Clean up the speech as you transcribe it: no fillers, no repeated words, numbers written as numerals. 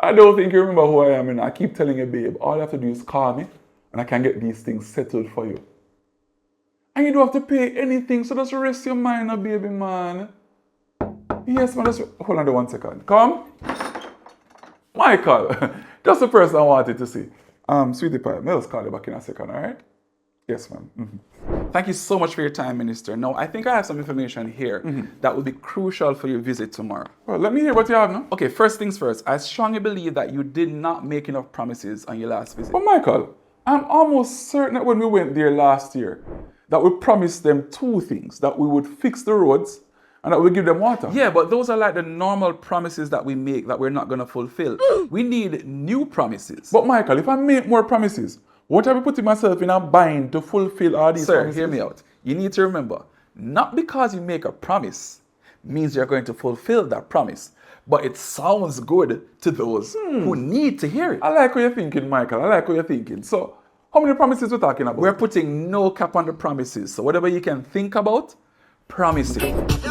I don't think you remember who I am, and I keep telling you, babe, all you have to do is call me, and I can get these things settled for you. And you don't have to pay anything, so just rest your mind, baby man. Yes, man, just hold on 1 second. Come. Michael, that's the person I wanted to see. Sweetie pie, I'll just call you back in a second, all right? Yes, ma'am. Mm-hmm. Thank you so much for your time, Minister. Now, I think I have some information here that will be crucial for your visit tomorrow. Well, let me hear what you have now. Okay, first things first. I strongly believe that you did not make enough promises on your last visit. But Michael, I'm almost certain that when we went there last year, that we promised them 2 things, that we would fix the roads and that we would give them water. Yeah, but those are like the normal promises that we make that we're not going to fulfill. We need new promises. But Michael, if I make more promises, what have I putting myself in a bind to fulfill all these promises? Sir, hear me out. You need to remember, not because you make a promise means you're going to fulfill that promise, but it sounds good to those who need to hear it. I like what you're thinking, Michael. I like what you're thinking. So, how many promises we're talking about? We're putting no cap on the promises. So whatever you can think about, promise it.